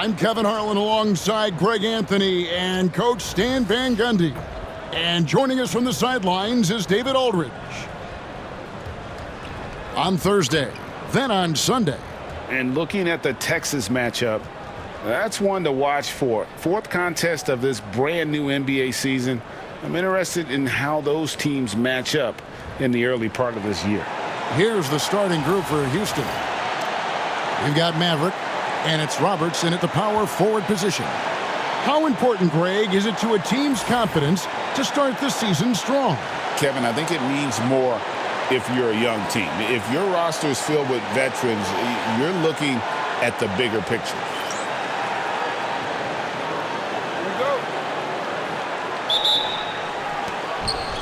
I'm Kevin Harlan alongside Greg Anthony and Coach Stan Van Gundy. And joining us from the sidelines is David Aldridge. On Thursday, then on Sunday. And looking at the Texas matchup, that's one to watch for. Fourth contest of this brand new NBA season. I'm interested in how those teams match up in the early part of this year. Here's the starting group for Houston. You've got Maverick, and it's Robertson at the power forward position. How important, Greg, is it to a team's confidence to start the season strong? Kevin, I think it means more if you're a young team. If your roster is filled with veterans, you're looking at the bigger picture.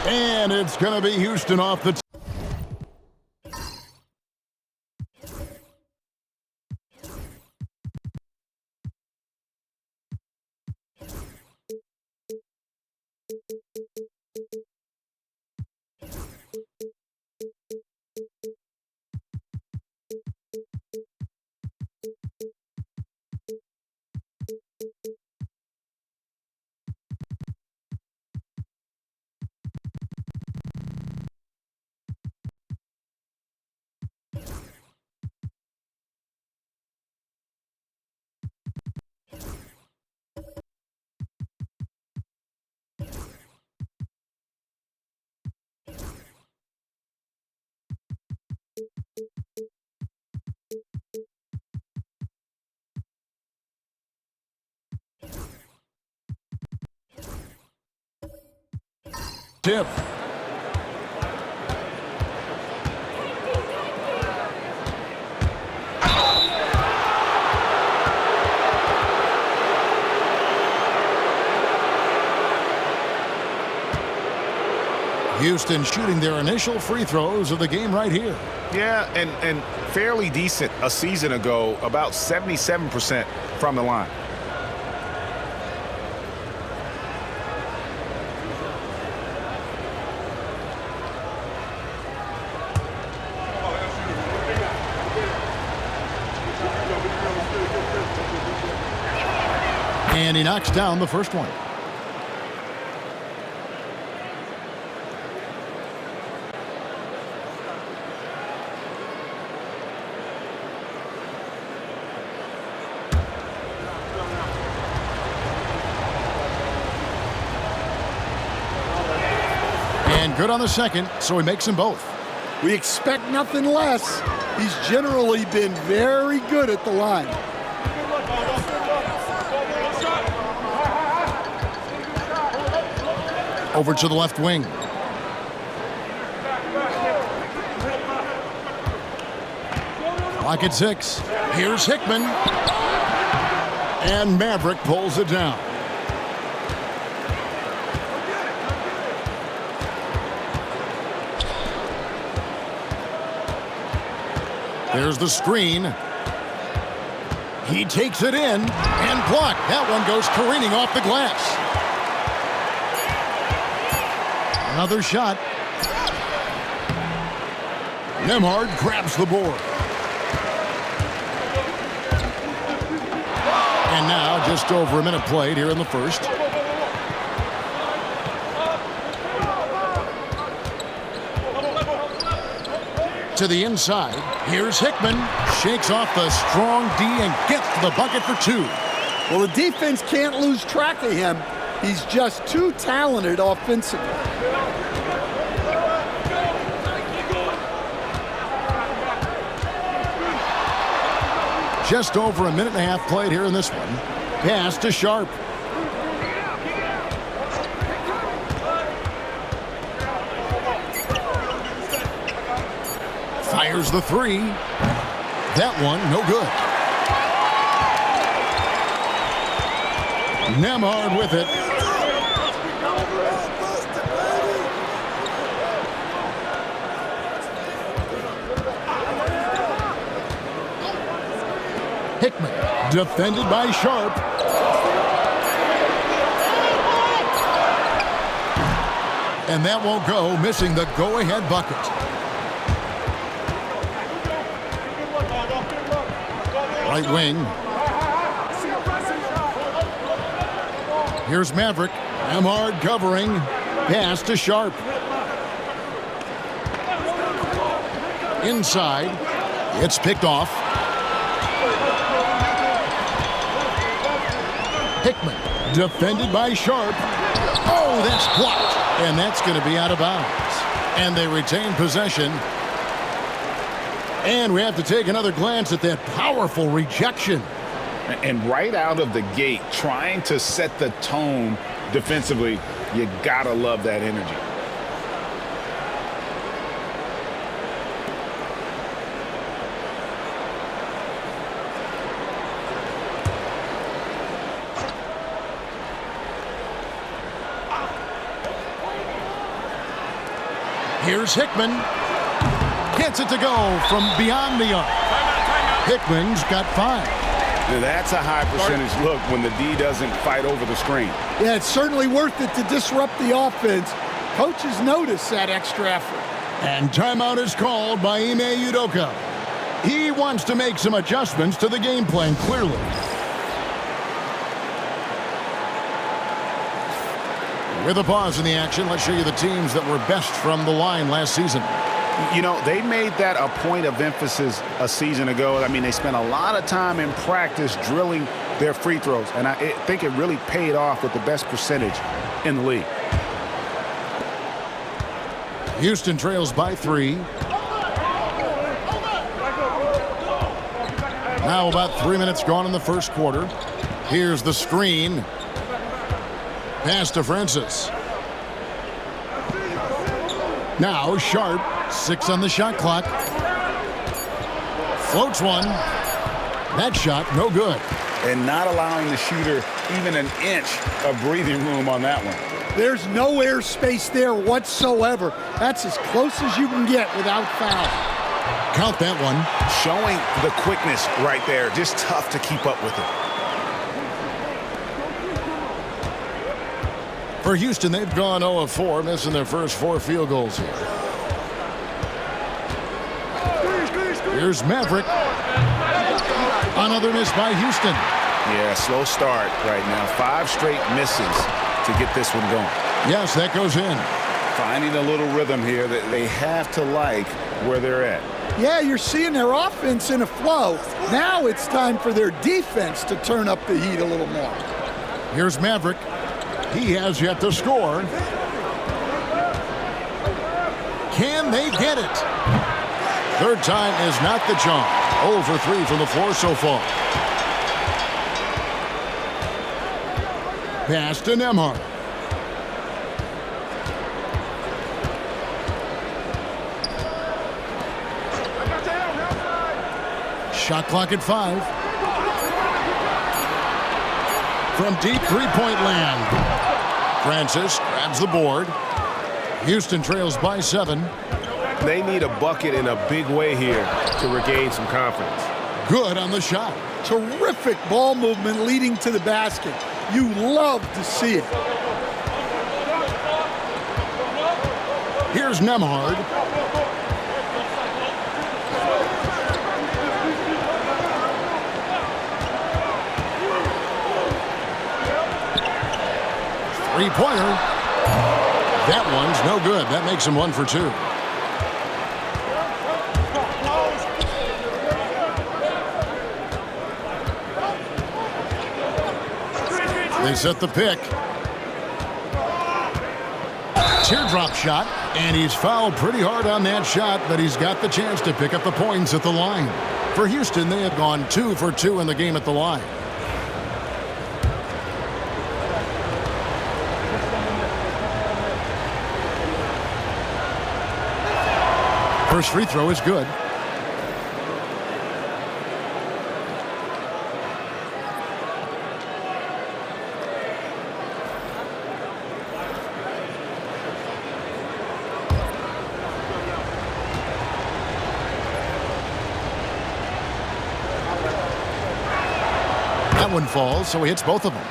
And it's going to be Houston off the tip. Houston shooting their initial free throws of the game right here. Yeah, and fairly decent a season ago, about 77% from the line. And he knocks down the first one. And good on the second, so he makes them both. We expect nothing less. He's generally been very good at the line. Over to the left wing. Clock at 6. Here's Hickman. And Maverick pulls it down. There's the screen. He takes it in and blocked. That one goes careening off the glass. Another shot. Nembhard grabs the board. And now just over a minute played here in the first. To the inside. Here's Hickman. Shakes off the strong D and gets to the bucket for two. Well, the defense can't lose track of him. He's just too talented offensively. Just over a minute and a half played here in this one. Pass to Sharp. Fires the three. That one, no good. Nembhard with it. Hickman, defended by Sharp. And that won't go, missing the go-ahead bucket. Right wing. Here's Maverick. Nemhard covering. Pass to Sharp. Inside. It's picked off. Hickman. Defended by Sharp. Oh, that's blocked. And that's going to be out of bounds. And they retain possession. And we have to take another glance at that powerful rejection. And right out of the gate, trying to set the tone defensively, you gotta love that energy. Here's Hickman. Gets it to go from beyond the arc. Hickman's got 5. That's a high percentage look when the D doesn't fight over the screen. Yeah, it's certainly worth it to disrupt the offense. Coaches notice that extra effort. And timeout is called by Ime Udoka. He wants to make some adjustments to the game plan, clearly. With a pause in the action, let's show you the teams that were best from the line last season. You know, they made that a point of emphasis a season ago. I mean, they spent a lot of time in practice drilling their free throws, and I think it really paid off with the best percentage in the league. Houston trails by 3. Now about 3 minutes gone in the first quarter. Here's the screen. Pass to Francis. Now Sharp. 6 on the shot clock. Floats one. That shot, no good. And not allowing the shooter even an inch of breathing room on that one. There's no airspace there whatsoever. That's as close as you can get without foul. Count that one. Showing the quickness right there. Just tough to keep up with it. For Houston, they've gone 0 of 4, missing their first 4 field goals here. Here's Maverick. Another miss by Houston. Yeah, slow start right now. 5 straight misses to get this one going. Yes, that goes in. Finding a little rhythm here that they have to like where they're at. Yeah, you're seeing their offense in a flow. Now it's time for their defense to turn up the heat a little more. Here's Maverick. He has yet to score. Can they get it? Third time is not the charm. 0 for 3 from the floor so far. Pass to Nemhard. Shot clock at 5. From deep three-point land. Francis grabs the board. Houston trails by 7. They need a bucket in a big way here to regain some confidence. Good on the shot. Terrific ball movement leading to the basket. You love to see it. Here's Nemhard. Three-pointer. That one's no good. That makes him 1 for 2. They set the pick. Teardrop shot, and he's fouled pretty hard on that shot, but he's got the chance to pick up the points at the line. For Houston, they have gone 2 for 2 in the game at the line. First free throw is good. That one falls, so he hits both of them.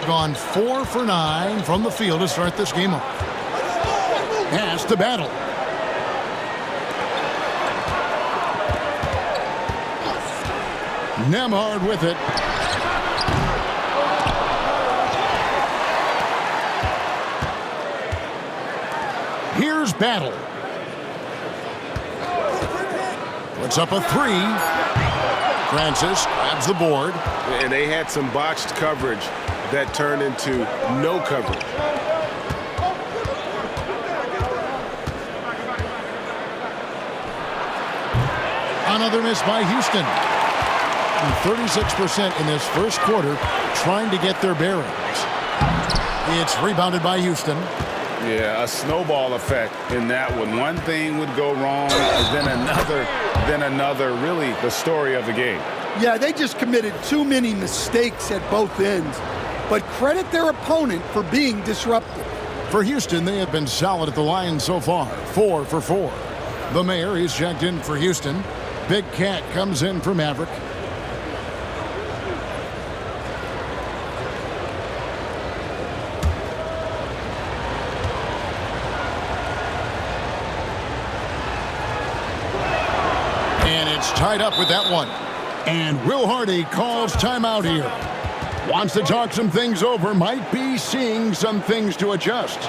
Gone 4 for 9 from the field to start this game off. Pass to Battle. Nemhard with it. Battle. Puts up a three. Francis grabs the board. And they had some botched coverage that turned into no coverage. Another miss by Houston. 36% in this first quarter trying to get their bearings. It's rebounded by Houston. Yeah, a snowball effect in that one. One thing would go wrong, then another. Really the story of the game. Yeah, they just committed too many mistakes at both ends. But credit their opponent for being disruptive. For Houston, they have been solid at the line so far. 4 for 4. The Mayor is checked in for Houston. Big Cat comes in for Maverick. And it's tied up with that one. And Will Hardy calls timeout here. Wants to talk some things over. Might be seeing some things to adjust.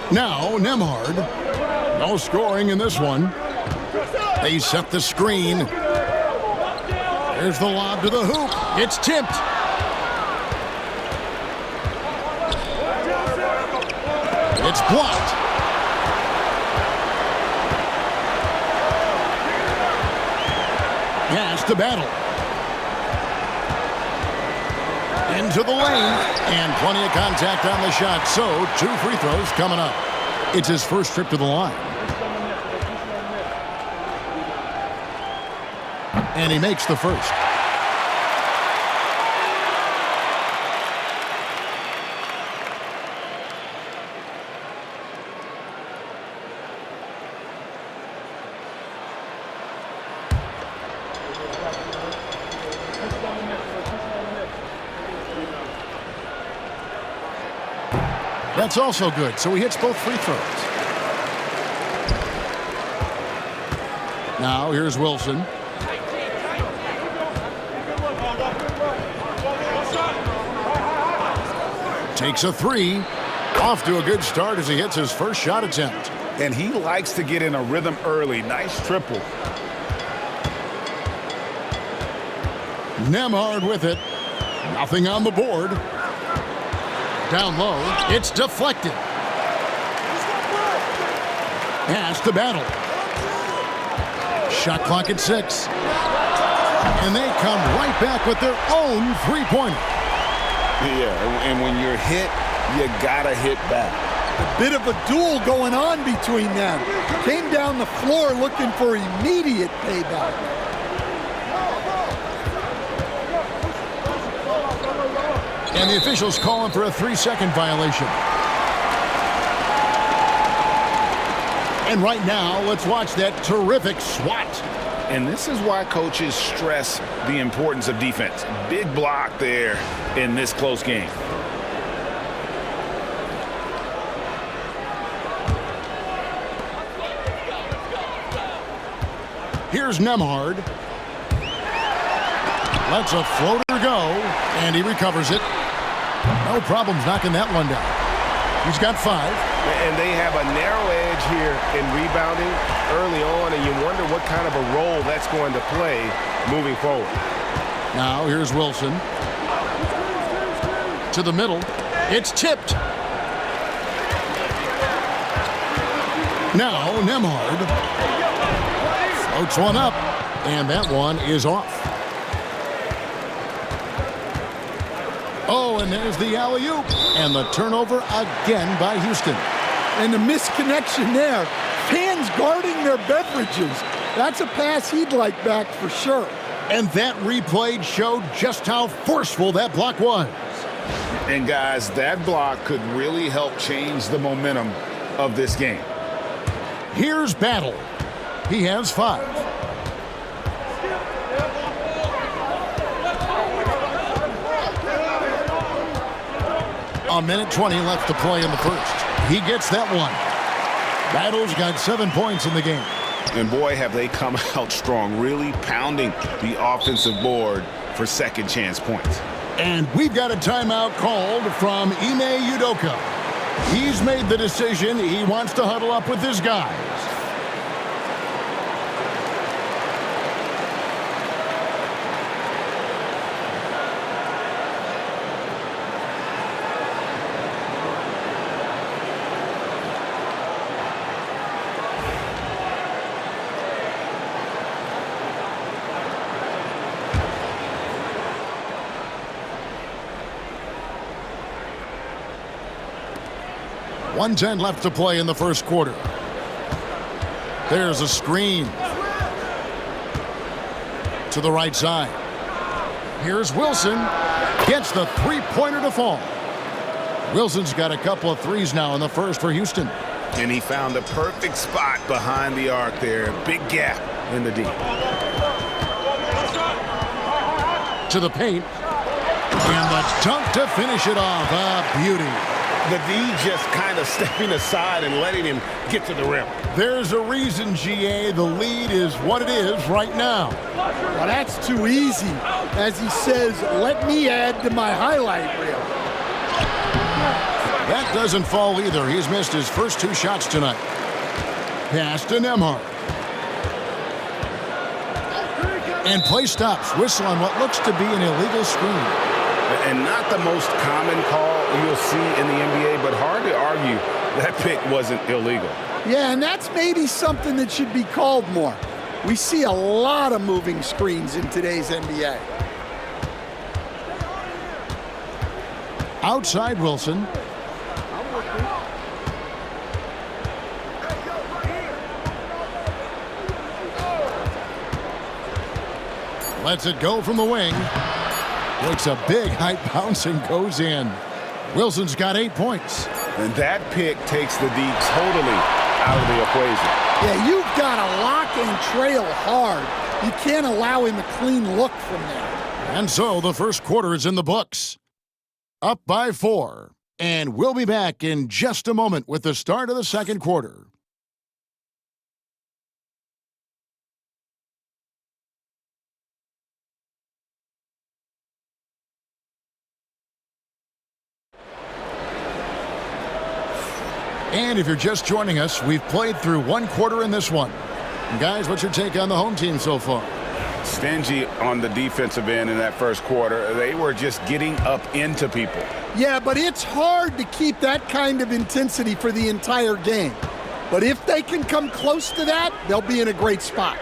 Now, Nemhard. No scoring in this one. They set the screen. There's the lob to the hoop. It's tipped. It's blocked. Pass to Battle. Into the lane, and plenty of contact on the shot, so 2 free throws coming up. It's his first trip to the line. And he makes the first. That's also good, so he hits both free throws. Now, here's Wilson. Takes a three. Off to a good start as he hits his first shot attempt. And he likes to get in a rhythm early. Nice triple. Nemhard with it. Nothing on the board. Down low, it's deflected. Pass to Battle. Shot clock at 6. And they come right back with their own three-pointer. Yeah, and when you're hit, you gotta hit back. A bit of a duel going on between them. Came down the floor looking for immediate payback. And the officials calling for a 3-second violation. And right now, let's watch that terrific swat. And this is why coaches stress the importance of defense. Big block there in this close game. Here's Nemhard. Lets a floater go, and he recovers it. No problems knocking that one down. He's got 5. And they have a narrow edge here in rebounding early on, and you wonder what kind of a role that's going to play moving forward. Now here's Wilson. To the middle. It's tipped. Now Nemhard. Floats one up, and that one is off. Oh, and there's the alley-oop. And the turnover again by Houston. And the misconnection there. Fans guarding their beverages. That's a pass he'd like back for sure. And that replay showed just how forceful that block was. And guys, that block could really help change the momentum of this game. Here's Battle. He has 5. A minute 20 left to play in the first. He gets that one. Battle's got 7 points in the game. And boy, have they come out strong, really pounding the offensive board for second chance points. And we've got a timeout called from Ime Udoka. He's made the decision. He wants to huddle up with his guys. .110 left to play in the first quarter. There's a screen to the right side. Here's Wilson. Gets the three-pointer to fall. Wilson's got a couple of threes now in the first for Houston. And he found the perfect spot behind the arc there. Big gap in the D. To the paint. And the dunk to finish it off. A beauty. The D just kind of stepping aside and letting him get to the rim. There's a reason, GA, the lead is what it is right now. Well, that's too easy. As he says, let me add to my highlight reel. That doesn't fall either. He's missed his first 2 shots tonight. Pass to Nembhard. And play stops. Whistle on what looks to be an illegal screen. And not the most common call you'll see in the NBA, but hard to argue that pick wasn't illegal. Yeah, and that's maybe something that should be called more. We see a lot of moving screens in today's NBA. Outside Wilson. Lets it go from the wing. Takes a big height bounce and goes in. Wilson's got 8 points. And that pick takes the D totally out of the equation. Yeah, you've got to lock and trail hard. You can't allow him a clean look from there. And so the first quarter is in the books. Up by 4. And we'll be back in just a moment with the start of the second quarter. And if you're just joining us, we've played through 1 quarter in this one. And guys, what's your take on the home team so far? Stingy on the defensive end in that first quarter. They were just getting up into people. Yeah, but it's hard to keep that kind of intensity for the entire game. But if they can come close to that, they'll be in a great spot.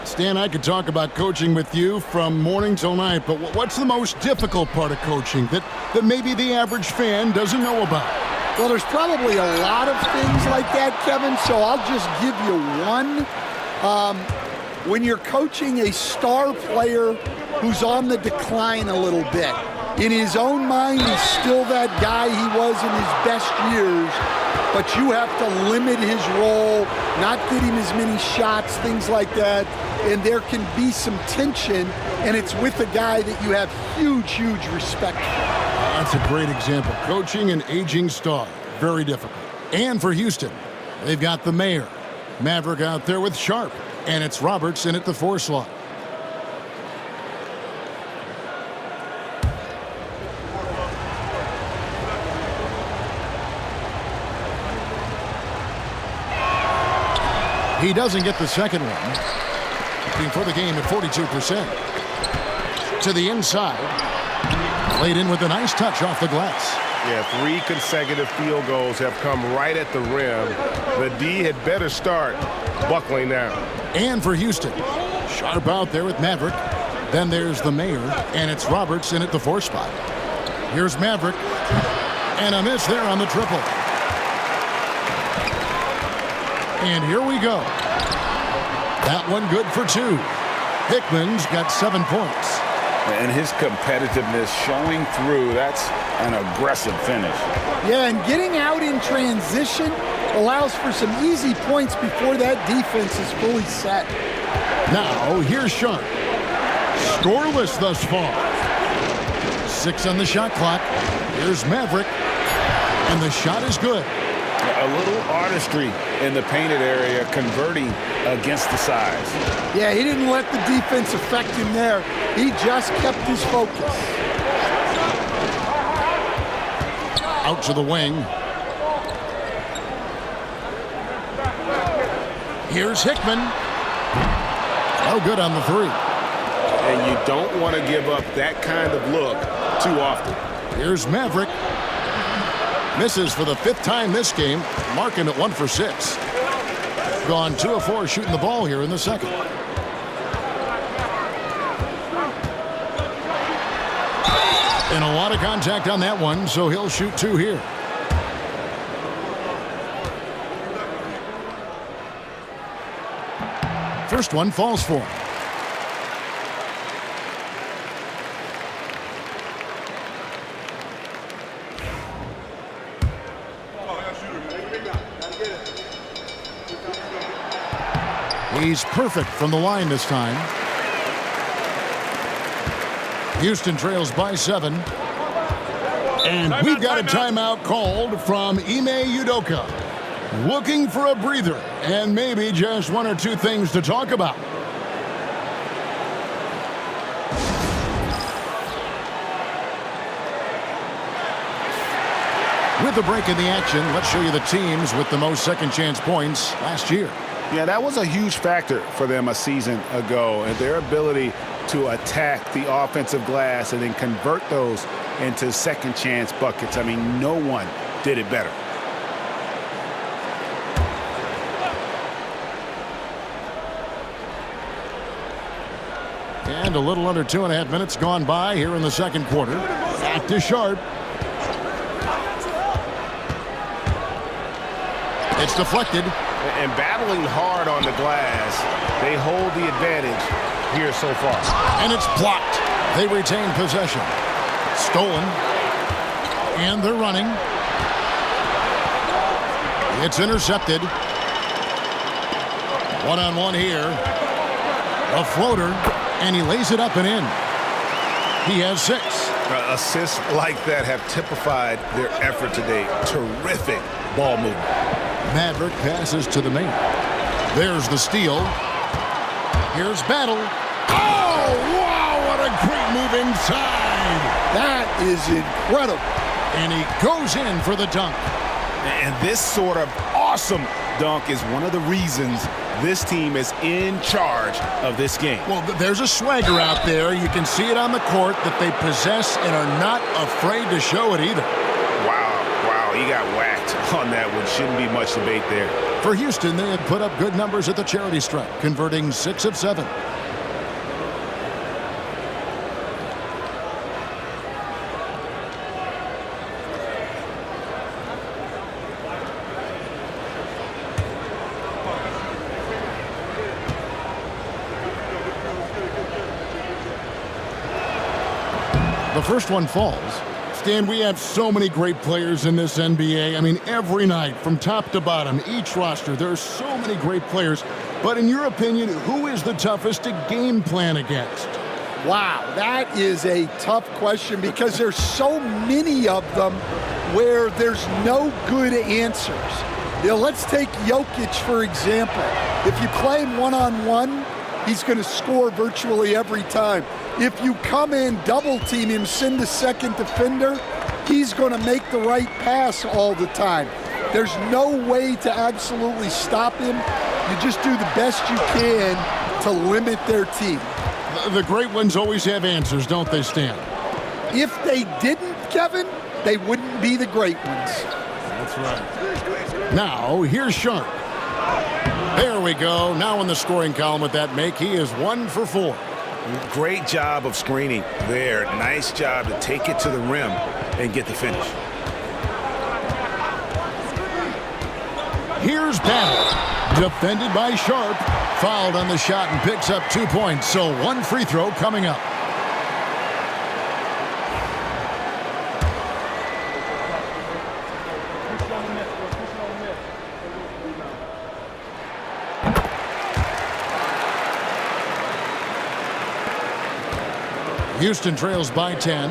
Stan, I could talk about coaching with you from morning till night, but what's the most difficult part of coaching that maybe the average fan doesn't know about? Well, there's probably a lot of things like that, Kevin, so I'll just give you one. When you're coaching a star player who's on the decline a little bit, in his own mind, he's still that guy he was in his best years, but you have to limit his role, not get him as many shots, things like that, and there can be some tension, and it's with a guy that you have huge, huge respect for. That's a great example. Coaching an aging star, very difficult. And for Houston, they've got the mayor, Maverick out there with Sharp, and it's Roberts in at the 4 slot. He doesn't get the second one. For the game at 42%. To the inside. Laid in with a nice touch off the glass. Yeah, 3 consecutive field goals have come right at the rim. The D had better start buckling down. And for Houston, Sharp out there with Maverick. Then there's the mayor, and it's Roberts in at the 4 spot. Here's Maverick. And a miss there on the triple. And here we go. That one good for 2. Hickman's got 7 points. And his competitiveness showing through. That's an aggressive finish. Yeah, and getting out in transition allows for some easy points before that defense is fully set. Now, here's Sharp. Scoreless thus far. 6 on the shot clock. Here's Maverick. And the shot is good. A little artistry in the painted area, converting against the size. Yeah, he didn't let the defense affect him there. He just kept his focus. Out to the wing. Here's Hickman. No good on the 3. And you don't want to give up that kind of look too often. Here's Maverick. Misses for the 5th time this game, marking it 1 for 6. Gone 2 of 4 shooting the ball here in the second. And a lot of contact on that one, so he'll shoot 2 here. First one falls for him. He's perfect from the line this time. Houston trails by 7. And we've got a timeout called from Ime Udoka. Looking for a breather and maybe just 1 or 2 things to talk about. With the break in the action, let's show you the teams with the most second chance points last year. Yeah, that was a huge factor for them a season ago, and their ability to attack the offensive glass and then convert those into second chance buckets. I mean, no one did it better. And a little under 2.5 minutes gone by here in the second quarter. Back to Sharp. It's deflected. And battling hard on the glass, they hold the advantage here so far. And it's blocked. They retain possession. Stolen. And they're running. It's intercepted. One-on-one here. A floater. And he lays it up and in. He has 6. Assists like that have typified their effort today. Terrific ball movement. Maverick passes to the main. There's the steal. Here's Battle. Oh, wow, what a great move inside. That is incredible. And he goes in for the dunk. And this sort of awesome dunk is one of the reasons this team is in charge of this game. Well, there's a swagger out there. You can see it on the court that they possess and are not afraid to show it either. Wow, he got whacked on that one. Shouldn't be much debate there. For Houston, they had put up good numbers at the charity stripe, converting 6 of 7. The first one falls. Stan, we have so many great players in this NBA. I mean, every night, from top to bottom, each roster, there are so many great players. But in your opinion, who is the toughest to game plan against? Wow, that is a tough question because there's so many of them where there's no good answers. You know, let's take Jokic, for example. If you play him one-on-one, he's going to score virtually every time. If you come in, double team him, send a second defender, he's going to make the right pass all the time. There's no way to absolutely stop him. You just do the best you can to limit their team. The great ones always have answers, don't they, Stan? If they didn't, Kevin, they wouldn't be the great ones. That's right. Now, here's Sharp. There we go. Now in the scoring column with that make, he is 1 for 4. Great job of screening there. Nice job to take it to the rim and get the finish. Here's Battle. Defended by Sharp. Fouled on the shot and picks up 2 points. So 1 free throw coming up. Houston trails by 10.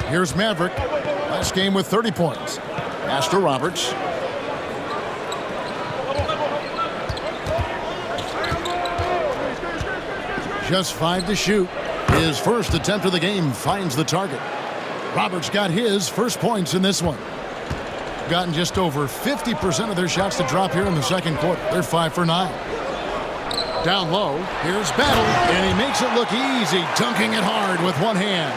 Here's Maverick. Last game with 30 points. Pass to Roberts. Just 5 to shoot. His first attempt of the game finds the target. Roberts got his first points in this one. Gotten just over 50% of their shots to drop here in the second quarter. They're 5 for 9. Down low, here's Battle, and he makes it look easy, dunking it hard with one hand.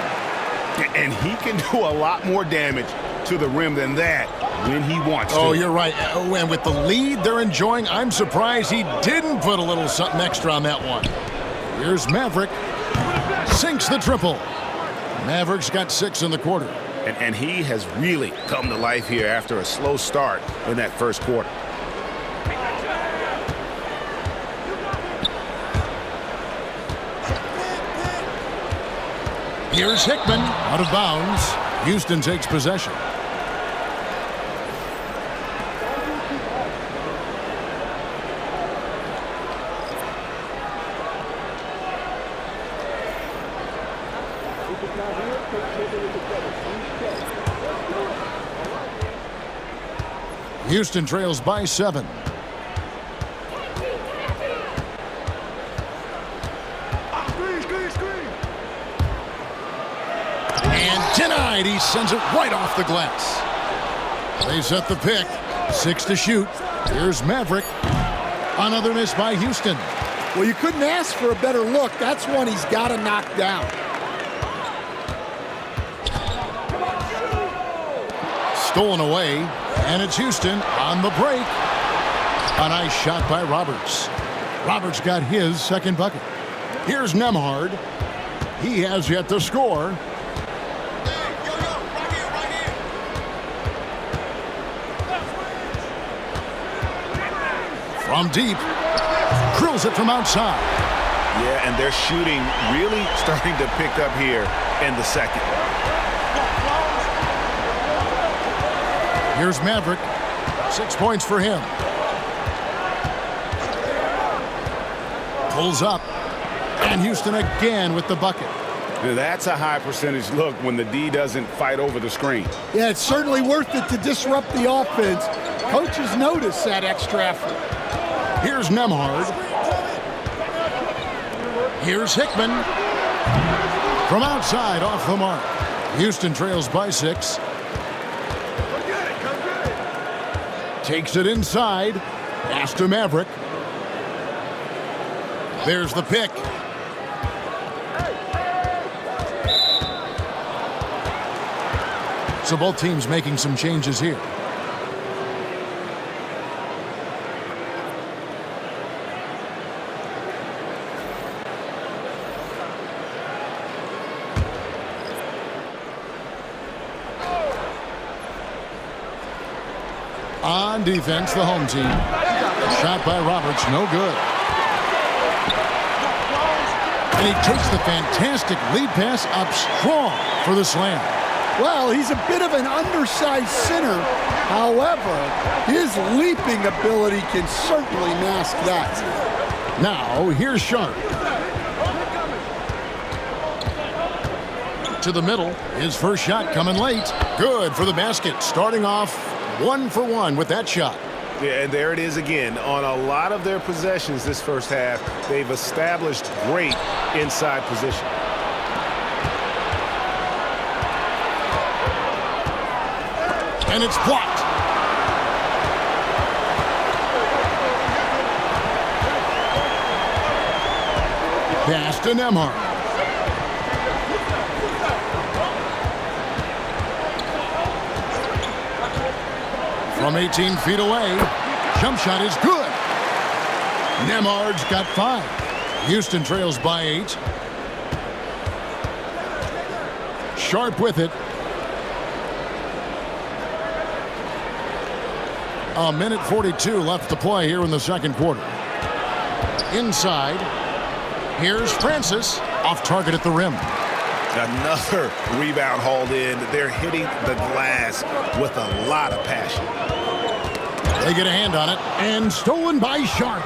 And he can do a lot more damage to the rim than that when he wants to. Oh, you're right. Oh, and with the lead they're enjoying, I'm surprised he didn't put a little something extra on that one. Here's Maverick. Sinks the triple. Maverick's got 6 in the quarter. And he has really come to life here after a slow start in that first quarter. Here's Hickman out of bounds. Houston takes possession. Houston trails by 7. And denied. He sends it right off the glass. They set the pick. 6 to shoot. Here's Maverick. Another miss by Houston. Well, you couldn't ask for a better look. That's one he's got to knock down. Stolen away, and it's Houston on the break. A nice shot by Roberts. Roberts got his second bucket. Here's Nembhard. He has yet to score. From deep, drills it from outside. Yeah, and their shooting really starting to pick up here in the second. Here's Maverick. 6 points for him. Pulls up. And Houston again with the bucket. Now that's a high percentage look when the D doesn't fight over the screen. Yeah, it's certainly worth it to disrupt the offense. Coaches notice that extra effort. Here's Nembhard. Here's Hickman. From outside, off the mark. Houston trails by 6. Takes it inside. Pass to Maverick. There's the pick. So both teams making some changes here. On defense, the home team. Shot by Roberts, no good. And he takes the fantastic lead pass up strong for the slam. Well, he's a bit of an undersized center. However, his leaping ability can certainly mask that. Now, here's Sharp. To the middle. His first shot coming late. Good for the basket. Starting off 1 for 1 with that shot. Yeah, and there it is again. On a lot of their possessions this first half, they've established great inside position. And it's blocked. Pass to Nembhard. From 18 feet away. Jump shot is good. Nembhard's got 5. Houston trails by 8. Sharp with it. A minute 42 left to play here in the second quarter. Inside. Here's Francis. Off target at the rim. Another rebound hauled in. They're hitting the glass with a lot of passion. They get a hand on it. And stolen by Sharp.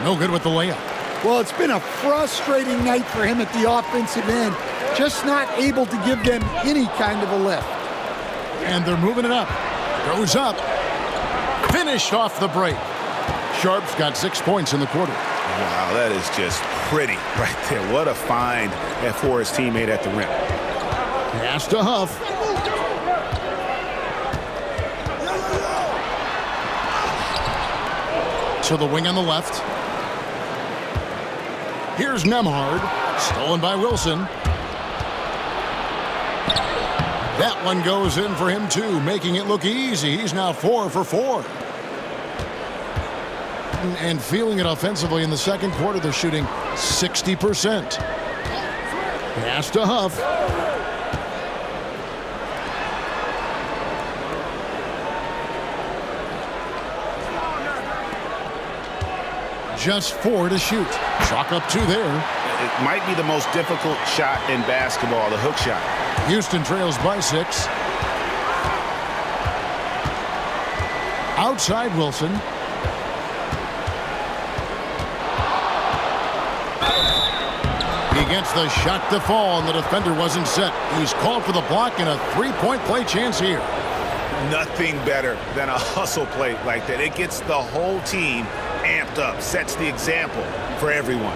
No good with the layup. Well, it's been a frustrating night for him at the offensive end. Just not able to give them any kind of a lift. And they're moving it up. Goes up. Finished off the break. Sharp's got 6 points in the quarter. Wow, that is just pretty right there. What a find for his teammate at the rim. Pass to Huff. To the wing on the left. Here's Nemhard. Stolen by Wilson. That one goes in for him, too, making it look easy. He's now 4 for 4. And feeling it offensively in the second quarter, they're shooting 60%. Pass to Huff. Just 4 to shoot. Chalk up 2 there. It might be the most difficult shot in basketball, the hook shot. Houston trails by 6. Outside Wilson. He gets the shot to fall, and the defender wasn't set. He's called for the block and a 3-point play chance here. Nothing better than a hustle play like that. It gets the whole team amped up, sets the example for everyone.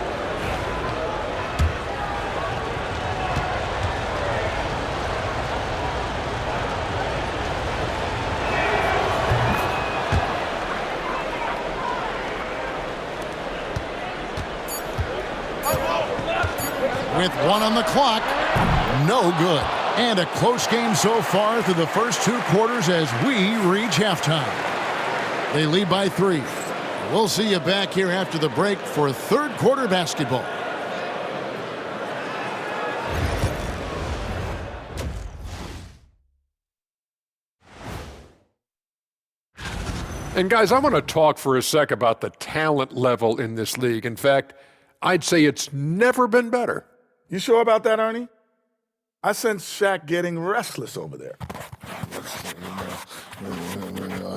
With 1 on the clock, no good. And a close game so far through the first 2 quarters as we reach halftime. They lead by 3. We'll see you back here after the break for third quarter basketball. And guys, I want to talk for a sec about the talent level in this league. In fact, I'd say it's never been better. You sure about that, Ernie? I sense Shaq getting restless over there.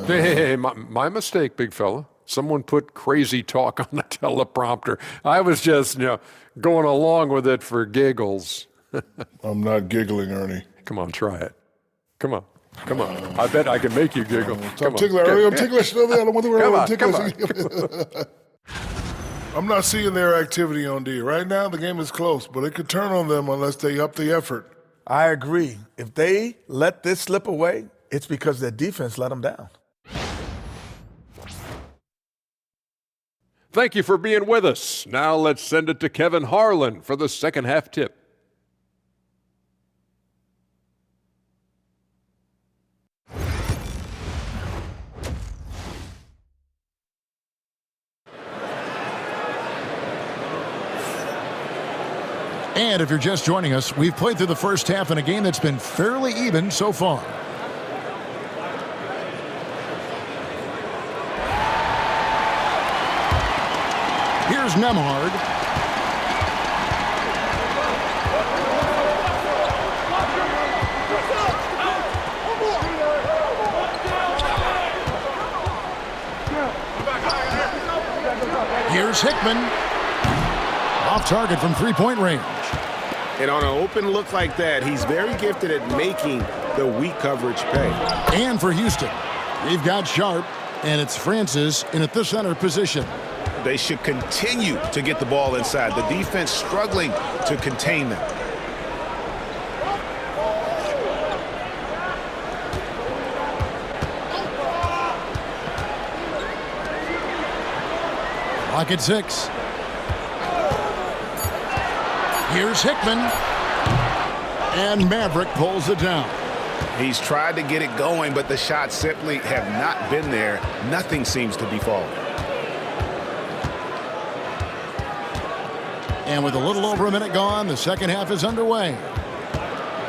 Hey, my mistake, big fella. Someone put crazy talk on the teleprompter. I was just, going along with it for giggles. I'm not giggling, Ernie. Come on, try it. Come on. I bet I can make you giggle. I'm ticklish, Ernie. I'm ticklish. I don't want to worry about Come ticklish. I'm not seeing their activity on D. Right now, the game is close, but it could turn on them unless they up the effort. I agree. If they let this slip away, it's because their defense let them down. Thank you for being with us. Now let's send it to Kevin Harlan for the second half tip. And if you're just joining us, we've played through the first half in a game that's been fairly even so far. Here's Nemhard. Here's Hickman. Off target from three-point range. And on an open look like that, he's very gifted at making the weak coverage pay. And for Houston, they've got Sharp, and it's Francis in at the center position. They should continue to get the ball inside. The defense struggling to contain them. Clock at 6. Here's Hickman. And Maverick pulls it down. He's tried to get it going, but the shots simply have not been there. Nothing seems to be falling. And with a little over a minute gone, the second half is underway.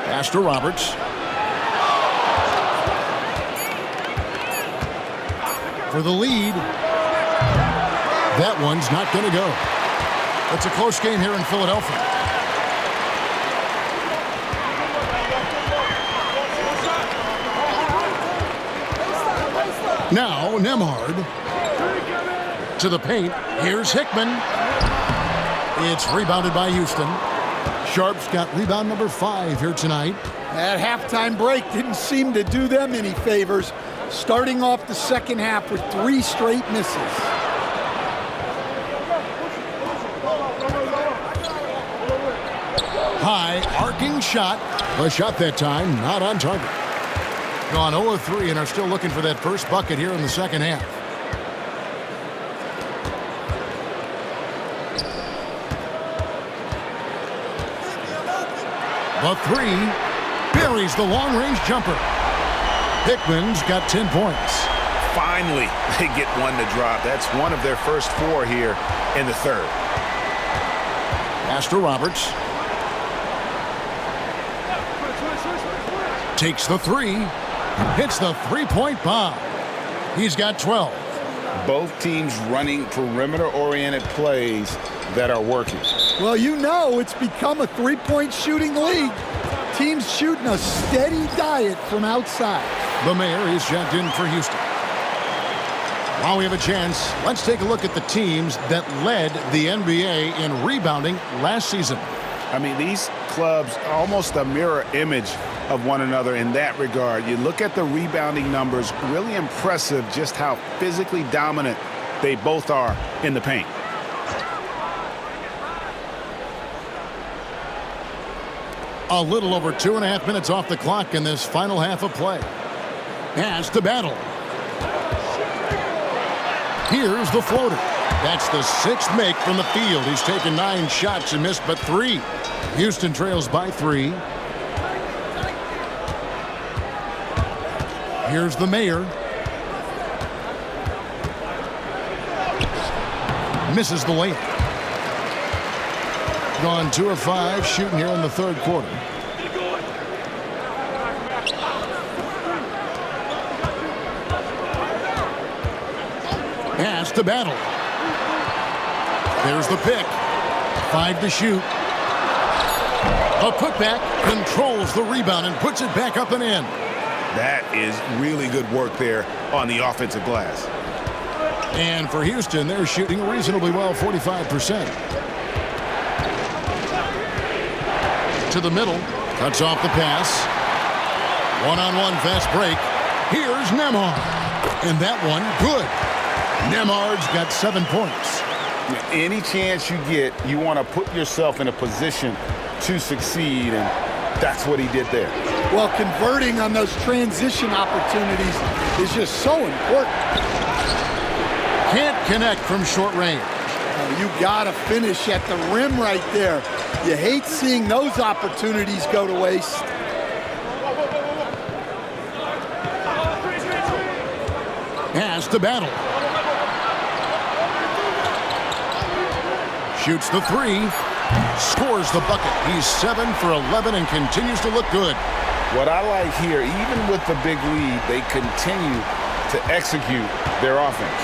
Pass to Roberts. For the lead. That one's not going to go. It's a close game here in Philadelphia. Now, Nemhard. To the paint. Here's Hickman. It's rebounded by Houston. Sharp's got rebound number 5 here tonight. That halftime break didn't seem to do them any favors, starting off the second half with 3 straight misses. High arcing shot. A shot that time, not on target. Gone 0 of 3 and are still looking for that first bucket here in the second half. The 3 buries the long-range jumper. Hickman's got 10 points. Finally, they get one to drop. That's one of their first 4 here in the third. Pass to Roberts. Takes the 3. Hits the three-point bomb. He's got 12. Both teams running perimeter-oriented plays that are working. Well, you know it's become a three-point shooting league. Teams shooting a steady diet from outside. The mayor is checked in for Houston. While we have a chance, let's take a look at the teams that led the NBA in rebounding last season. I mean, these clubs are almost a mirror image of one another in that regard. You look at the rebounding numbers, really impressive just how physically dominant they both are in the paint. A little over 2.5 minutes off the clock in this final half of play. Pass to Battle. Here's the floater. That's the 6th make from the field. He's taken 9 shots and missed but 3. Houston trails by 3. Here's the mayor. Misses the layup. Gone 2 of 5 shooting here in the third quarter. Pass to Battle. There's the pick. 5 to shoot. A putback, controls the rebound and puts it back up and in. That is really good work there on the offensive glass. And for Houston, they're shooting reasonably well, 45%. To the middle, cuts off the pass. One-on-one fast break. Here's Nembhard. And that one, good. Nembhard's got 7 points. Any chance you get, you want to put yourself in a position to succeed, and that's what he did there. Well, converting on those transition opportunities is just so important. Can't connect from short range. You got to finish at the rim right there. You hate seeing those opportunities go to waste. Pass to Battle. Shoots the 3. Scores the bucket. He's 7 for 11 and continues to look good. What I like here, even with the big lead, they continue to execute their offense.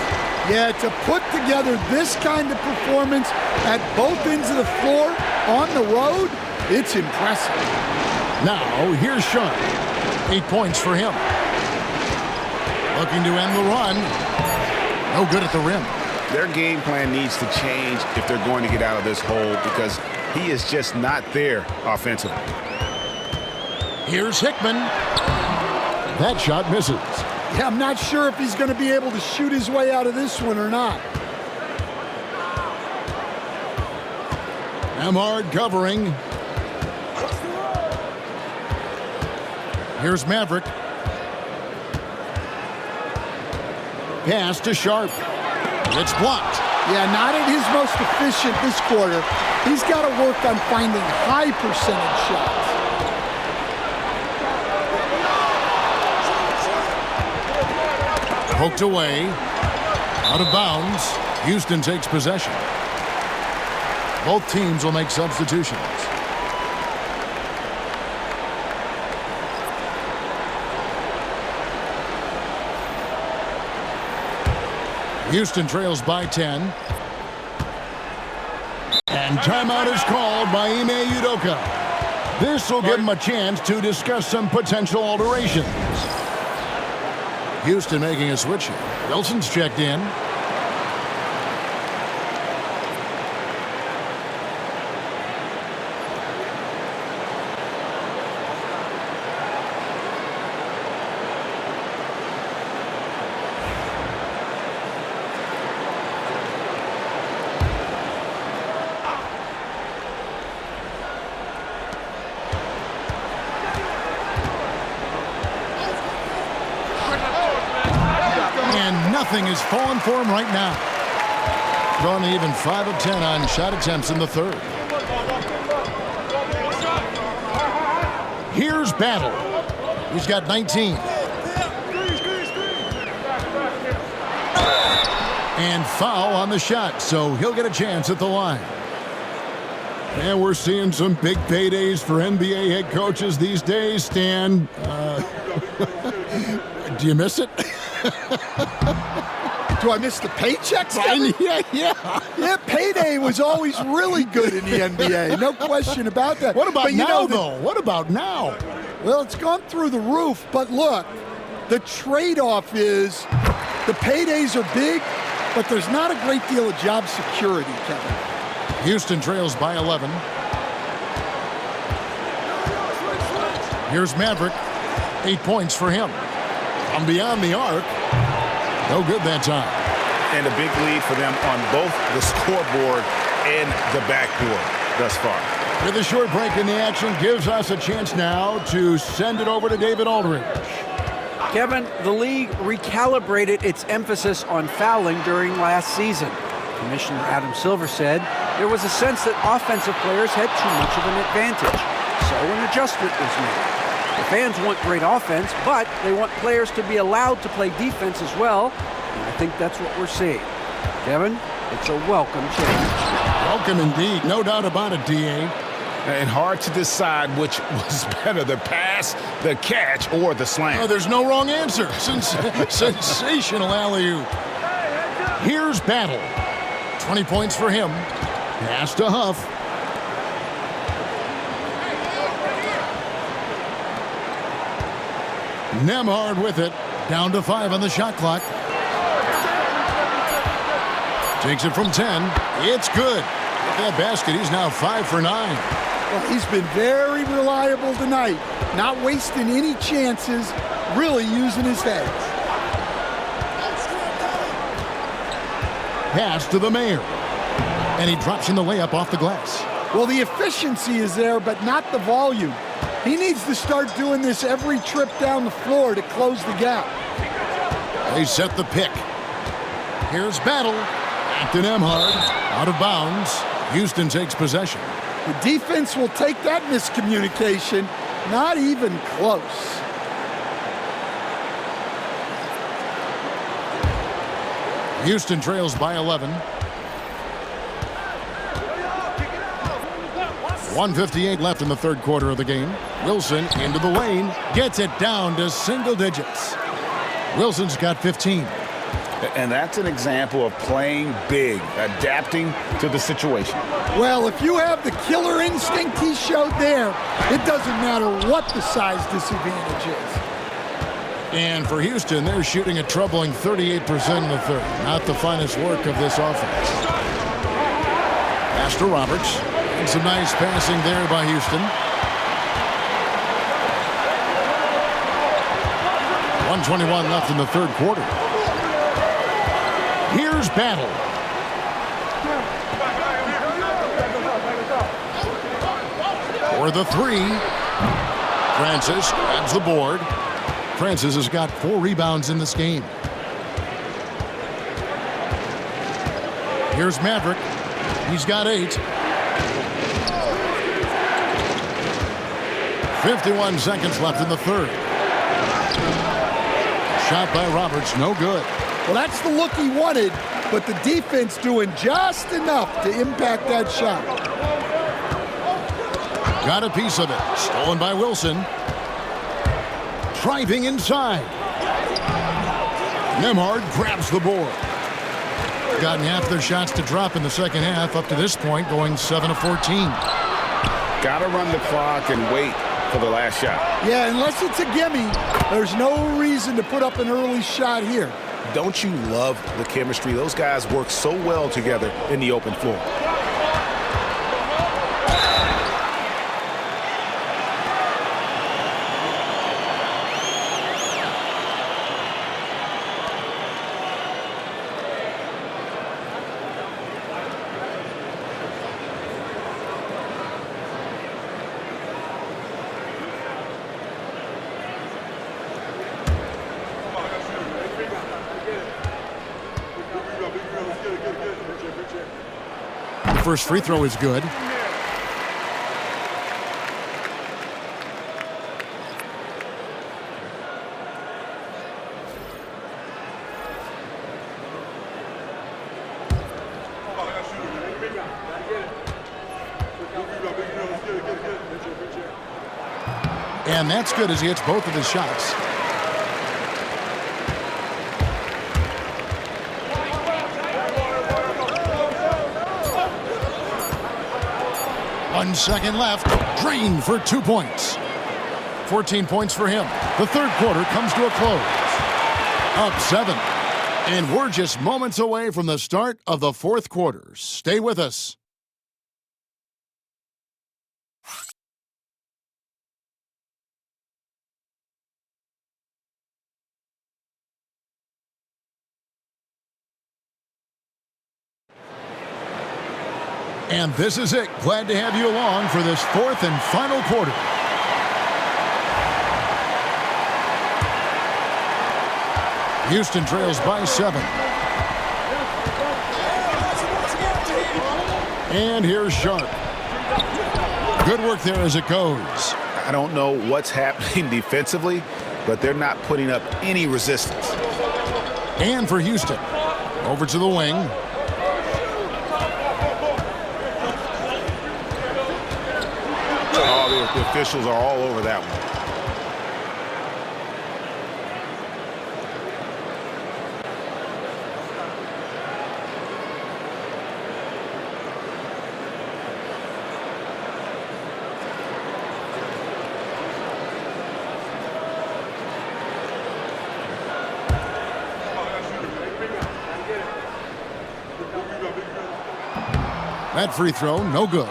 Yeah, to put together this kind of performance at both ends of the floor on the road, it's impressive. Now, here's Sean. 8 points for him. Looking to end the run. No good at the rim. Their game plan needs to change if they're going to get out of this hole because he is just not there offensively. Here's Hickman. That shot misses. Yeah, I'm not sure if he's going to be able to shoot his way out of this one or not. Nembhard covering. Here's Maverick. Pass to Sharp. It's blocked. Yeah, not at his most efficient this quarter. He's got to work on finding high percentage shots. Poked away. Out of bounds. Houston takes possession. Both teams will make substitutions. Houston trails by 10. And timeout is called by Ime Udoka. This will give him a chance to discuss some potential alterations. Houston making a switch here. Wilson's checked in. Nothing is falling for him right now. Gone even 5 of 10 on shot attempts in the third. Here's Battle. He's got 19. And foul on the shot, so he'll get a chance at the line. And we're seeing some big paydays for NBA head coaches these days, Stan. Do you miss it? Do I miss the paychecks? Yeah. Payday was always really good in the NBA. No question about that. What about but now, though? What about now? Well, it's gone through the roof. But look, the trade-off is the paydays are big, but there's not a great deal of job security, Kevin. Houston trails by 11. Here's Maverick. 8 points for him. From beyond the arc. No good that time. And a big lead for them on both the scoreboard and the backboard thus far. With a short break in the action, gives us a chance now to send it over to David Aldridge. Kevin, the league recalibrated its emphasis on fouling during last season. Commissioner Adam Silver said there was a sense that offensive players had too much of an advantage, so an adjustment was made. The fans want great offense, but they want players to be allowed to play defense as well, and I think that's what we're seeing. Kevin, it's a welcome change. Welcome indeed, no doubt about it, D.A. And hard to decide which was better, the pass, the catch, or the slam. Oh, there's no wrong answer. Sensational alley-oop. Here's Battle. 20 points for him. Pass to Huff. Nembhard with it. Down to 5 on the shot clock. Takes it from 10. It's good. With that basket, he's now 5 for 9. Well, he's been very reliable tonight. Not wasting any chances. Really using his head. Pass to the Mayor. And he drops in the layup off the glass. Well, the efficiency is there, but not the volume. He needs to start doing this every trip down the floor to close the gap. They set the pick. Here's Battle. Back to Nembhard. Out of bounds. Houston takes possession. The defense will take that miscommunication. Not even close. Houston trails by 11. 1:58 left in the third quarter of the game. Wilson into the lane. Gets it down to single digits. Wilson's got 15. And that's an example of playing big, adapting to the situation. Well, if you have the killer instinct he showed there, it doesn't matter what the size disadvantage is. And for Houston, they're shooting a troubling 38% in the third. Not the finest work of this offense. Pass to Roberts. And some nice passing there by Houston. 1:21 left in the third quarter. Here's Battle. For the three. Francis grabs the board. Francis has got 4 rebounds in this game. Here's Maverick. He's got 8. 51 seconds left in the third. Shot by Roberts, no good. Well, that's the look he wanted, but the defense doing just enough to impact that shot. Got a piece of it. Stolen by Wilson. Driving inside. Nembhard grabs the board. Gotten half their shots to drop in the second half up to this point, going 7 of 14. Got to run the clock and wait for the last shot. Yeah, unless it's a gimme, there's no reason to put up an early shot here. Don't you love the chemistry? Those guys work so well together in the open floor. first free throw is good. And that's good as he hits both of his shots. One second left. Drained for 2 points. 14 points for him. The third quarter comes to a close. Up 7. And we're just moments away from the start of the fourth quarter. Stay with us. And this is it. Glad to have you along for this fourth and final quarter. Houston trails by 7. And here's Sharp. Good work there as it goes. I don't know what's happening defensively, but they're not putting up any resistance. And for Houston, over to the wing. Oh, the officials are all over that one. That free throw, no good.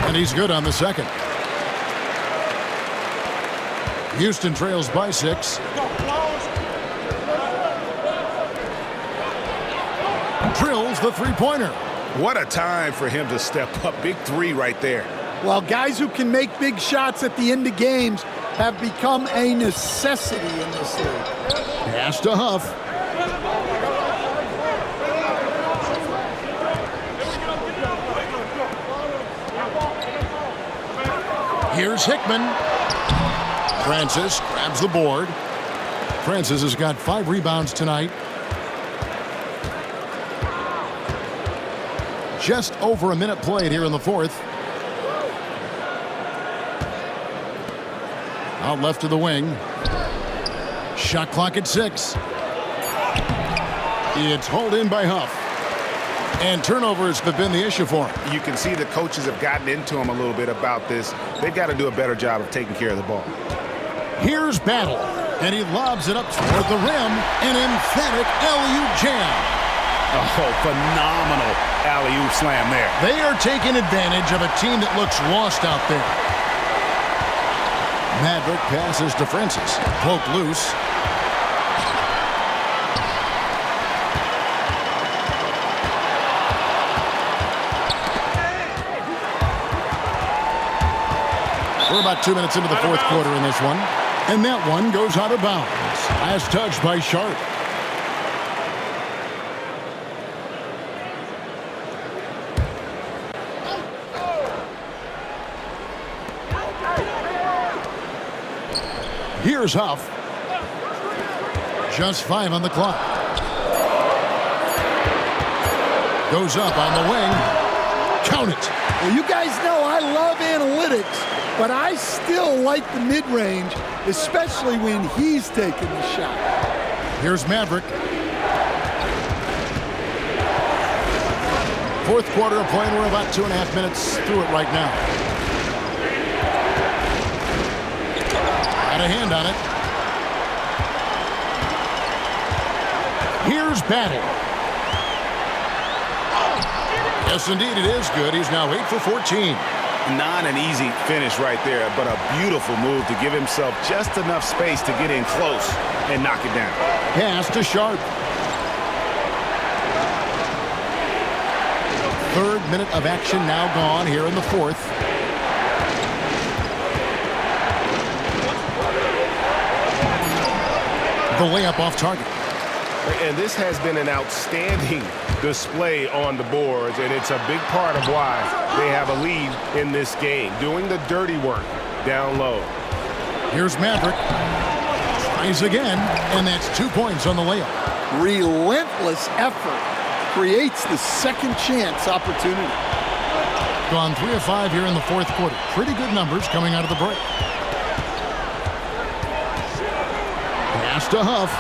And he's good on the second. Houston trails by 6. Drills the three-pointer. What a time for him to step up. Big three right there. Well, guys who can make big shots at the end of games have become a necessity in this league. Pass to Huff. Here's Hickman. Francis grabs the board. Francis has got 5 rebounds tonight. Just over a minute played here in the fourth. Out left to the wing. Shot clock at 6. It's hauled in by Huff. And turnovers have been the issue for him. You can see the coaches have gotten into him a little bit about this. They've got to do a better job of taking care of the ball. Here's Battle. And he lobs it up toward the rim. An emphatic alley-oop jam. Oh, phenomenal alley-oop slam there. They are taking advantage of a team that looks lost out there. Maverick passes to Francis. Poked loose. We're about 2 minutes into the fourth quarter in this one. And that one goes out of bounds. Last touch by Sharp. Here's Huff. Just 5 on the clock. Goes up on the wing. Count it. Well, you guys know I love analytics, but I still like the mid-range, especially when he's taking the shot. Here's Maverick. Fourth quarter of play, and we're about 2.5 minutes through it right now. Got a hand on it. Here's Battle. Yes, indeed, it is good. He's now 8 for 14. Not an easy finish right there, but a beautiful move to give himself just enough space to get in close and knock it down. Pass to Sharp. third minute of action now gone here in the fourth. The layup off target. And this has been an outstanding display on the boards, and it's a big part of why they have a lead in this game, doing the dirty work down low. Here's Maverick. Tries again, and that's 2 points on the layup. Relentless effort creates the second chance opportunity. Gone 3 of 5 here in the fourth quarter. Pretty good numbers coming out of the break. Pass to Huff.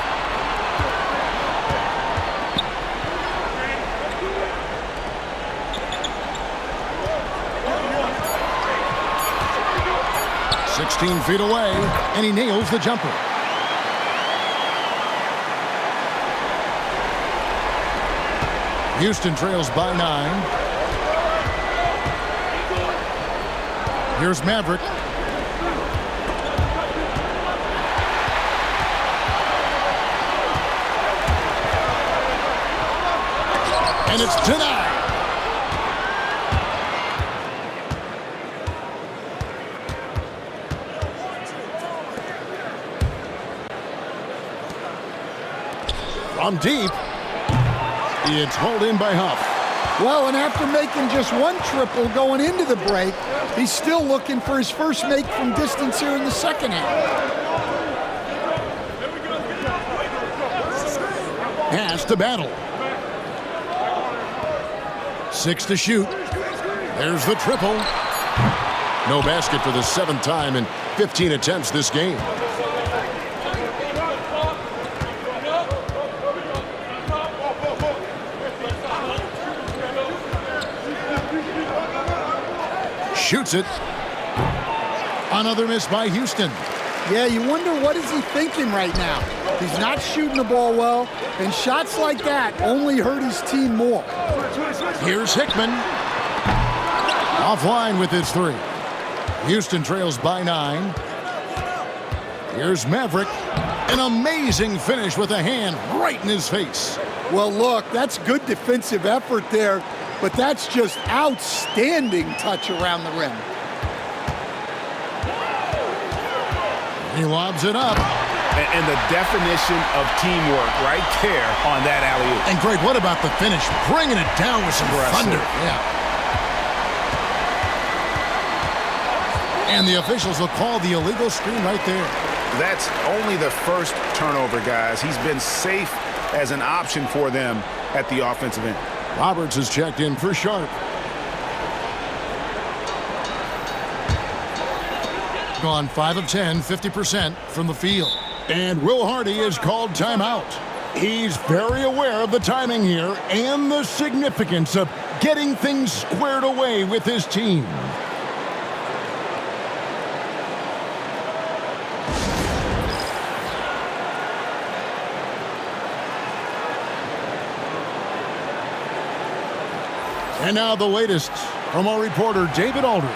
Feet away, and he nails the jumper. Houston trails by 9. Here's Maverick. And it's denied. From deep, it's hauled in by Huff. Well, and after making just one triple going into the break, he's still looking for his first make from distance here in the second half. Has to battle. 6 to shoot. There's the triple. No basket for the 7th time in 15 attempts this game. Shoots it. Another miss by Houston. Yeah, you wonder what is he thinking right now. He's not shooting the ball well, and shots like that only hurt his team more. Here's Hickman. Offline with his 3. Houston trails by 9. Here's Maverick. An amazing finish with a hand right in his face. Well, look, that's good defensive effort there, but that's just outstanding touch around the rim. He lobs it up. And the definition of teamwork right there on that alley-oop. And Greg, what about the finish? Bringing it down with some thunder. Yeah. And the officials will call the illegal screen right there. That's only the first turnover, guys. He's been safe as an option for them at the offensive end. Roberts is checked in for Sharp. Gone 5 of 10, 50% from the field. And Will Hardy is called timeout. He's very aware of the timing here and the significance of getting things squared away with his team. And now the latest from our reporter, David Aldridge.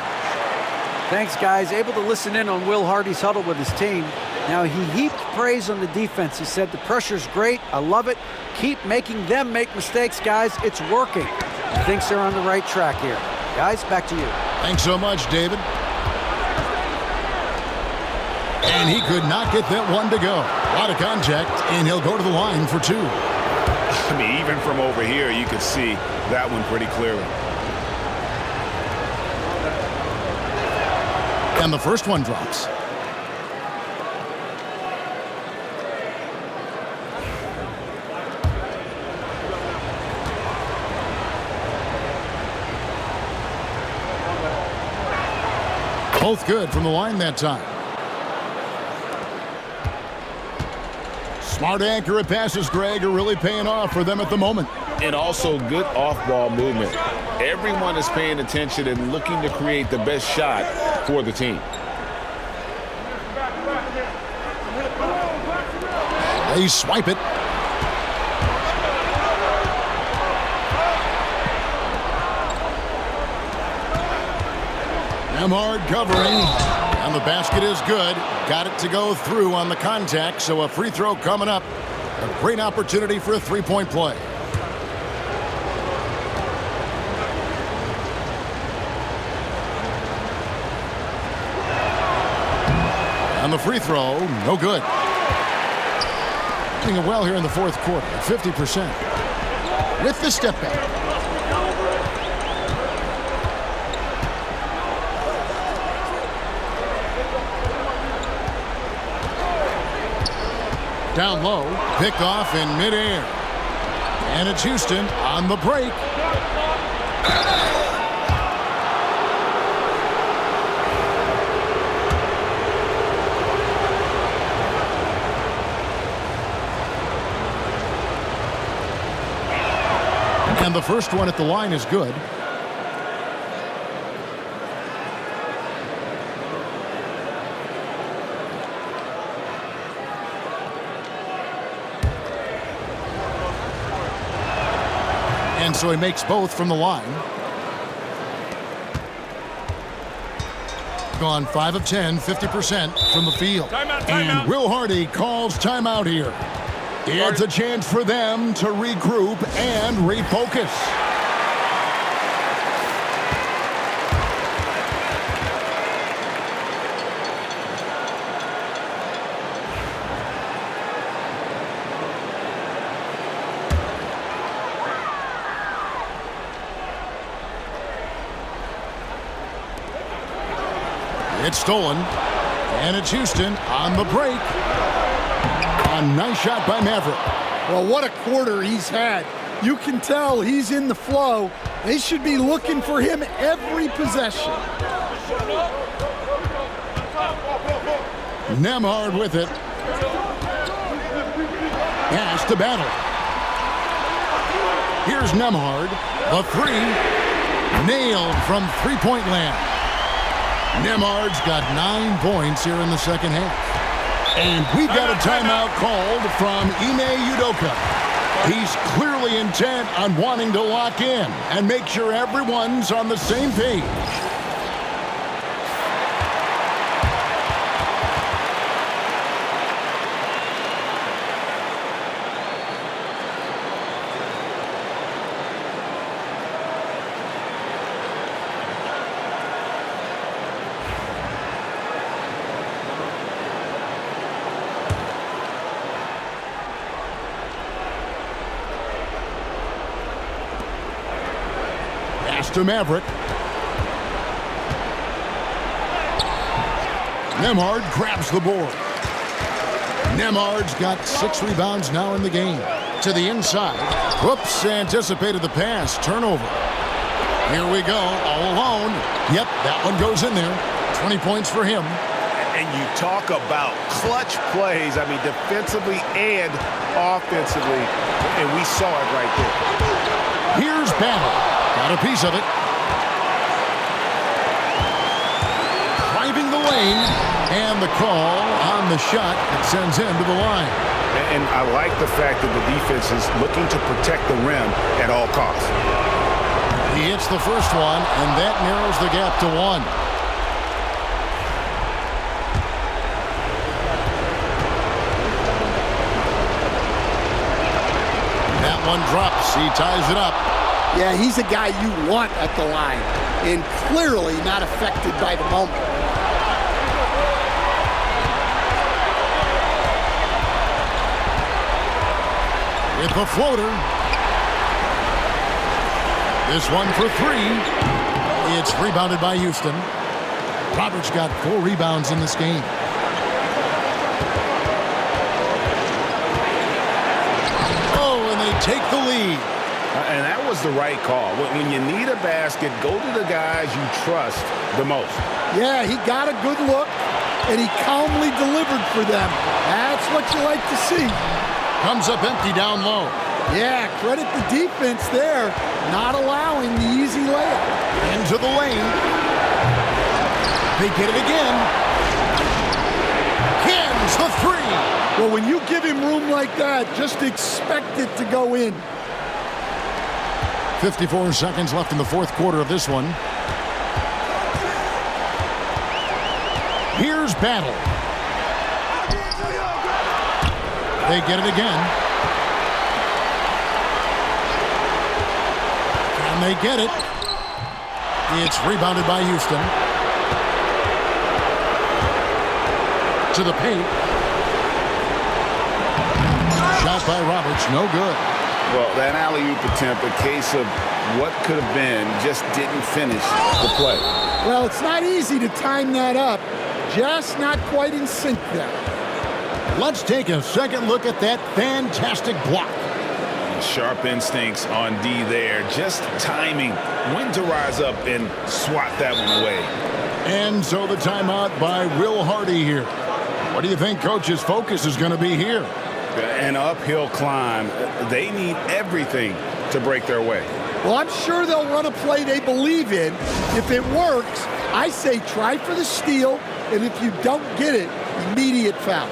Thanks, guys. Able to listen in on Will Hardy's huddle with his team. Now, he heaped praise on the defense. He said, the pressure's great. I love it. Keep making them make mistakes, guys. It's working. He thinks they're on the right track here. Guys, back to you. Thanks so much, David. And he could not get that one to go. A lot of contact, and he'll go to the line for 2. I mean, even from over here, you could see that one pretty clearly. And the first one drops. Both good from the line that time. Smart, accurate passes, Greg, are really paying off for them at the moment. And also good off-ball movement. Everyone is paying attention and looking to create the best shot for the team. They swipe it. Nemhard covering, and the basket is good. Got it to go through on the contact, so a free throw coming up. A great opportunity for a three-point play. And the free throw, no good. Doing it well here in the fourth quarter at 50%. With the step back. Down low, picked off in midair. And it's Houston on the break. And the first one at the line is good. And so he makes both from the line. Gone 5 of 10, 50% from the field. Timeout. And Will Hardy calls timeout here. It's a chance for them to regroup and refocus. It's stolen, and it's Houston on the break. A nice shot by Maverick. Well, what a quarter he's had. You can tell he's in the flow. They should be looking for him every possession. Nembhard with it. Pass to Battle. Here's Nembhard. The three. Nailed from three-point land. Nembhard's got 9 points here in the second half. And we've got a timeout called from Ime Udoka. He's clearly intent on wanting to lock in and make sure everyone's on the same page. To Maverick. Nembhard grabs the board. Nembhard's got 6 rebounds now in the game. To the inside. Whoops, anticipated the pass. Turnover. Here we go, all alone. Yep, that one goes in there. 20 points for him. And you talk about clutch plays, I mean, defensively and offensively, and we saw it right there. Here's Battle. Got a piece of it. Driving the lane. And the call on the shot that sends him to the line. And I like the fact that the defense is looking to protect the rim at all costs. He hits the first one, and that narrows the gap to 1. That one drops. He ties it up. Yeah, he's a guy you want at the line, and clearly not affected by the moment. With the floater. This one for 3. It's rebounded by Houston. Roberts got 4 rebounds in this game. Oh, and they take the lead. And that was the right call. When you need a basket, go to the guys you trust the most. Yeah, he got a good look, and he calmly delivered for them. That's what you like to see. Comes up empty down low. Yeah, credit the defense there, not allowing the easy layup. Into the lane. They get it again. Cans the 3. Well, when you give him room like that, just expect it to go in. 54 seconds left in the fourth quarter of this one. Here's Battle. They get it again. And they get it. It's rebounded by Houston. To the paint. Shot by Roberts, no good. Well, that alley-oop attempt, a case of what could have been, just didn't finish the play. Well, it's not easy to time that up. Just not quite in sync there. Let's take a second look at that fantastic block. Sharp instincts on D there. Just timing when to rise up and swat that one away. And so the timeout by Will Hardy here. What do you think Coach's focus is going to be here? An uphill climb. They need everything to break their way. Well, I'm sure they'll run a play they believe in. If it works, I say try for the steal, and if you don't get it, immediate foul.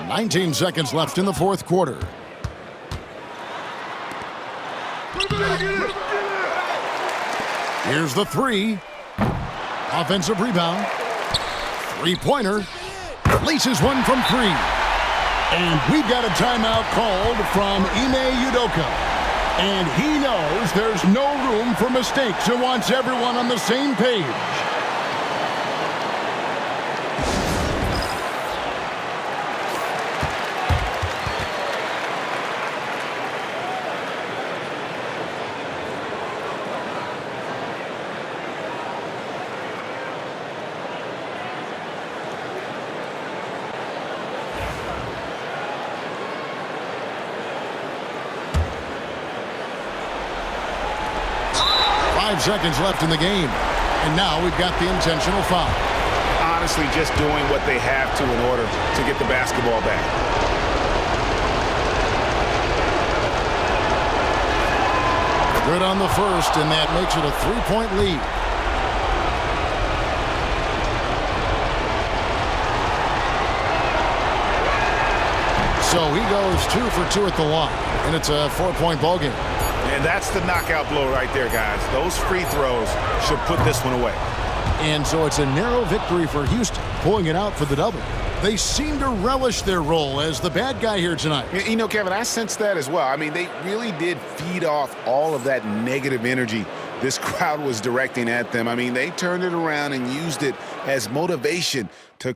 "19 seconds left in the fourth quarter. Here's the three. Offensive rebound. Three-pointer. Laces one from three. And we've got a timeout called from Ime Udoka. And he knows there's no room for mistakes and wants everyone on the same page. Seconds left in the game. And now we've got the intentional foul. Honestly, just doing what they have to in order to get the basketball back. Good on the first, and that makes it a three-point lead. So he goes 2 for 2 at the line, and it's a 4-point ball game. And that's the knockout blow right there, guys. Those free throws should put this one away. And so it's a narrow victory for Houston, pulling it out for the double. They seem to relish their role as the bad guy here tonight. You know, Kevin, I sense that as well. I mean, they really did feed off all of that negative energy this crowd was directing at them. I mean, they turned it around and used it as motivation to...